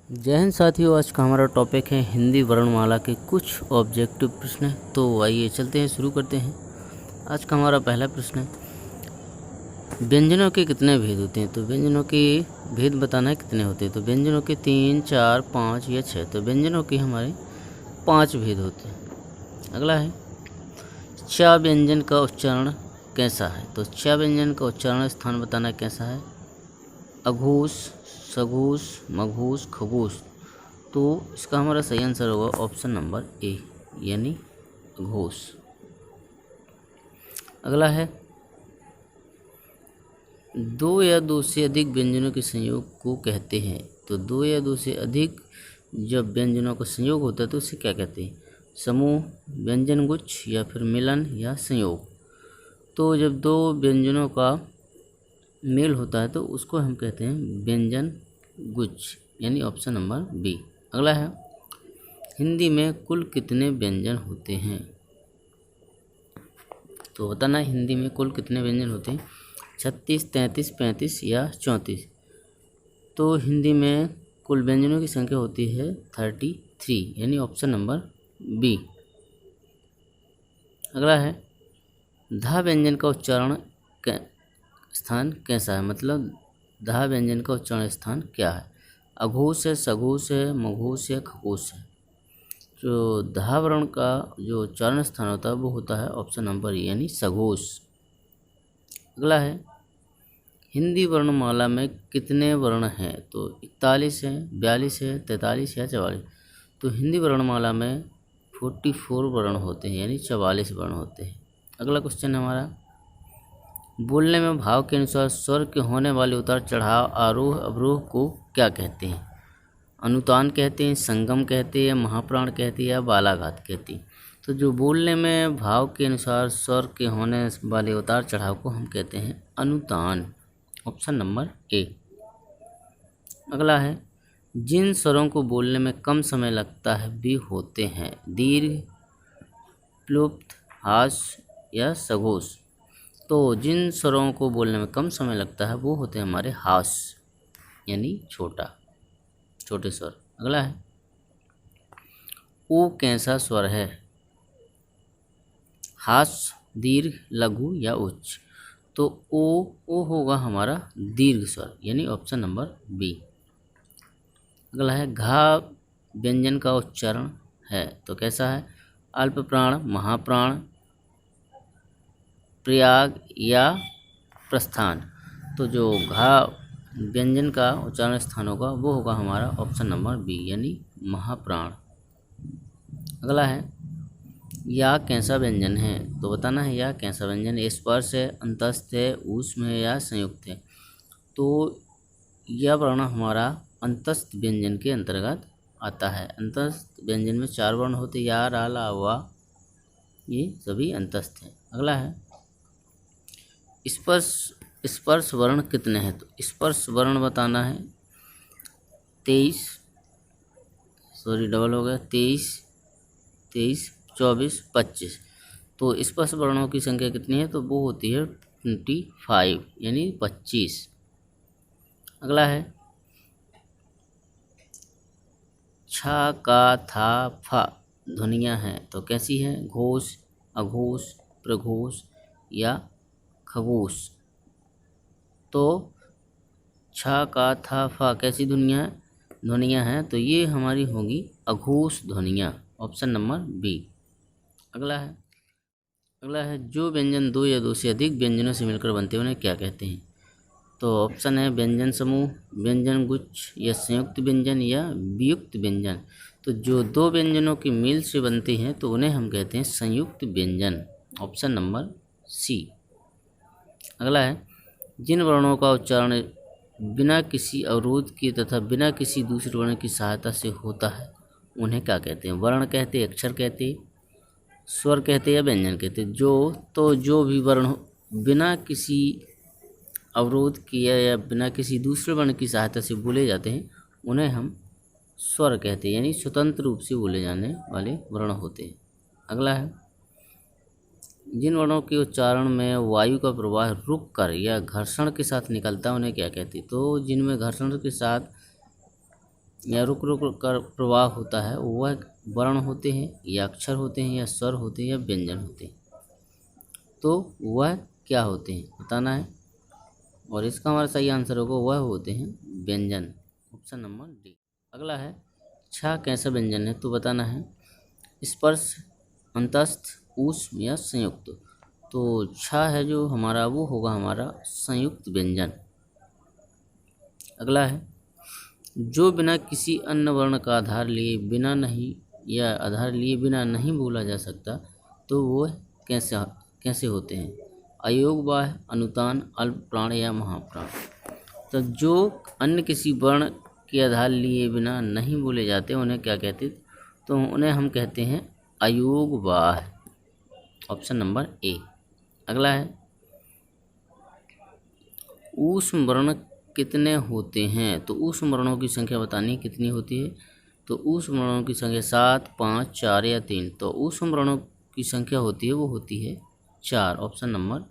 जय हिंद साथियों। आज का हमारा टॉपिक है हिंदी वर्णमाला के कुछ ऑब्जेक्टिव प्रश्न। तो आइए चलते हैं, शुरू करते हैं। आज का हमारा पहला प्रश्न है, व्यंजनों के कितने भेद होते हैं? तो व्यंजनों के भेद बताना है कितने होते हैं। तो व्यंजनों के 3, 4, 5 या 6। तो व्यंजनों के हमारे 5 भेद होते हैं। अगला है, च व्यंजन का उच्चारण कैसा है? तो च व्यंजन का उच्चारण स्थान बताना कैसा है? अघोष, सघोष, मघोष, खगोश। तो इसका हमारा सही आंसर होगा ऑप्शन नंबर ए, यानी घोष। अगला है, दो या दो से अधिक व्यंजनों के संयोग को कहते हैं। तो दो या दो से अधिक जब व्यंजनों का संयोग होता है तो उसे क्या कहते हैं? समूह, व्यंजन गुच्छ, या फिर मिलन या संयोग। तो जब दो व्यंजनों का मेल होता है तो उसको हम कहते हैं व्यंजन गुच्छ, यानी ऑप्शन नंबर बी। अगला है, हिंदी में कुल कितने व्यंजन होते हैं? तो बताना है हिंदी में कुल कितने व्यंजन होते हैं? 36, 33, 35 या 34। तो हिंदी में कुल व्यंजनों की संख्या होती है 33, यानी ऑप्शन नंबर बी। अगला है, धा व्यंजन का उच्चारण स्थान कैसा है? मतलब धा व्यंजन का उच्चारण स्थान क्या है? अघोष है, सघोष है, मघोष या खगोश है। जो धा वर्ण का जो उच्चारण स्थान होता है वो होता है ऑप्शन नंबर ए, यानी सघोष। अगला है, हिंदी वर्णमाला में कितने वर्ण हैं? तो 41 है, 42 है, 43 या 44। तो हिंदी वर्णमाला में 44 वर्ण होते हैं, यानी 44 वर्ण होते हैं। अगला क्वेश्चन हमारा, बोलने में भाव के अनुसार स्वर के होने वाले उतार चढ़ाव, आरोह अवरोह को क्या कहते हैं? अनुतान कहते हैं, संगम कहते हैं, महाप्राण कहते हैं या बालाघात कहते हैं। तो जो बोलने में भाव के अनुसार स्वर के होने वाले उतार चढ़ाव को हम कहते हैं अनुतान, ऑप्शन नंबर ए। अगला है, जिन स्वरों को बोलने में कम समय लगता है भी होते हैं दीर्घ, प्लुप्त, हास्य या सघोष। तो जिन स्वरों को बोलने में कम समय लगता है वो होते हैं हमारे हास्य, यानी छोटे स्वर। अगला है, ओ कैसा स्वर है? हास्य, दीर्घ, लघु या उच्च। तो ओ होगा हमारा दीर्घ स्वर, यानी ऑप्शन नंबर बी। अगला है, घा व्यंजन का उच्चारण है तो कैसा है? अल्प प्राण, महाप्राण, प्रयाग या प्रस्थान। तो जो घा व्यंजन का उच्चारण स्थान होगा वो होगा हमारा ऑप्शन नंबर बी, यानी महाप्राण। अगला है, या कैसा व्यंजन है? तो बताना है या कैसा व्यंजन स्पर्श है, अंतस्थ है, ऊष्म है या संयुक्त है। तो यह वर्ण हमारा अंतस्थ व्यंजन के अंतर्गत आता है। अंतस्थ व्यंजन में 4 वर्ण होते, या, रा, ला, वा, ये सभी अंतस्थ हैं। अगला है, स्पर्श वर्ण कितने हैं? तो स्पर्श वर्ण बताना है 23, सॉरी डबल हो गया, 23, 24, 25। तो स्पर्श वर्णों की संख्या कितनी है? तो वो होती है 25, यानी 25। अगला है, छा, का, था, फा ध्वनियाँ हैं तो कैसी हैं? घोष, अघोष, प्रघोष या खगोश। तो छा, का, था, फा कैसी ध्वनियाँ हैं? तो ये हमारी होगी अघोष ध्वनियाँ, ऑप्शन नंबर बी। अगला है, जो व्यंजन दो या दो से अधिक व्यंजनों से मिलकर बनते हैं उन्हें क्या कहते हैं? तो ऑप्शन है व्यंजन समूह, व्यंजन गुच्छ या संयुक्त व्यंजन या वियुक्त व्यंजन। तो जो दो व्यंजनों के मेल से बनते हैं तो उन्हें हम कहते हैं संयुक्त व्यंजन, ऑप्शन नंबर सी। अगला है, जिन वर्णों का उच्चारण बिना किसी अवरोध के तथा बिना किसी दूसरे वर्ण की सहायता से होता है उन्हें क्या कहते हैं? वर्ण कहते हैं, अक्षर कहते हैं, स्वर कहते हैं या व्यंजन कहते हैं। जो भी वर्ण बिना किसी अवरोध किया या बिना किसी दूसरे वर्ण की सहायता से बोले जाते हैं उन्हें हम स्वर कहते हैं, यानी स्वतंत्र रूप से बोले जाने वाले वर्ण होते हैं। अगला है, जिन वर्णों के उच्चारण में वायु का प्रवाह रुक कर या घर्षण के साथ निकलता है उन्हें क्या कहते हैं? तो जिनमें घर्षण के साथ या रुक रुक कर प्रवाह होता है वह वर्ण होते हैं या अक्षर होते हैं या स्वर होते हैं या व्यंजन होते हैं। तो वह क्या होते हैं बताना है, और इसका हमारा सही आंसर होगा वह होते हैं व्यंजन, ऑप्शन नंबर डी। अगला है छा कैसा व्यंजन है, तो बताना है स्पर्श, अंतस्थ, ऊष्म या संयुक्त। तो छा है जो हमारा वो होगा हमारा संयुक्त व्यंजन। अगला है जो बिना किसी अन्य वर्ण का आधार लिए बिना नहीं या आधार लिए बिना नहीं बोला जा सकता, तो वो कैसे कैसे होते हैं, अयोग, बाह्य, अनुतान, अल्प प्राण या महाप्राण। तो जो अन्य किसी वर्ण के आधार लिए बिना नहीं बोले जाते उन्हें क्या कहते, तो उन्हें हम कहते हैं अयोग बाह्य, ऑप्शन नंबर ए। अगला है ऊष्म वर्ण कितने होते हैं, तो ऊष्म वर्णों की संख्या बतानी कितनी होती है, तो ऊष्म वर्णों की संख्या 7, 5, 4 या 3। तो ऊष्म वर्णों की संख्या होती है वो होती है 4, ऑप्शन नंबर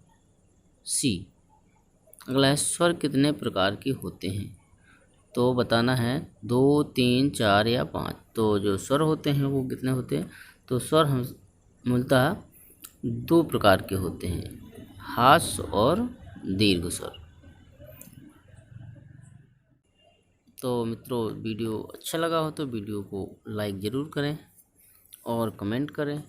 सी। अगला है स्वर कितने प्रकार के होते हैं, तो बताना है 2, 3, 4 या 5। तो जो स्वर होते हैं वो कितने होते हैं, तो स्वर हम मूलतः 2 प्रकार के होते हैं, हास्य और दीर्घ स्वर। तो मित्रों वीडियो अच्छा लगा हो तो वीडियो को लाइक ज़रूर करें और कमेंट करें।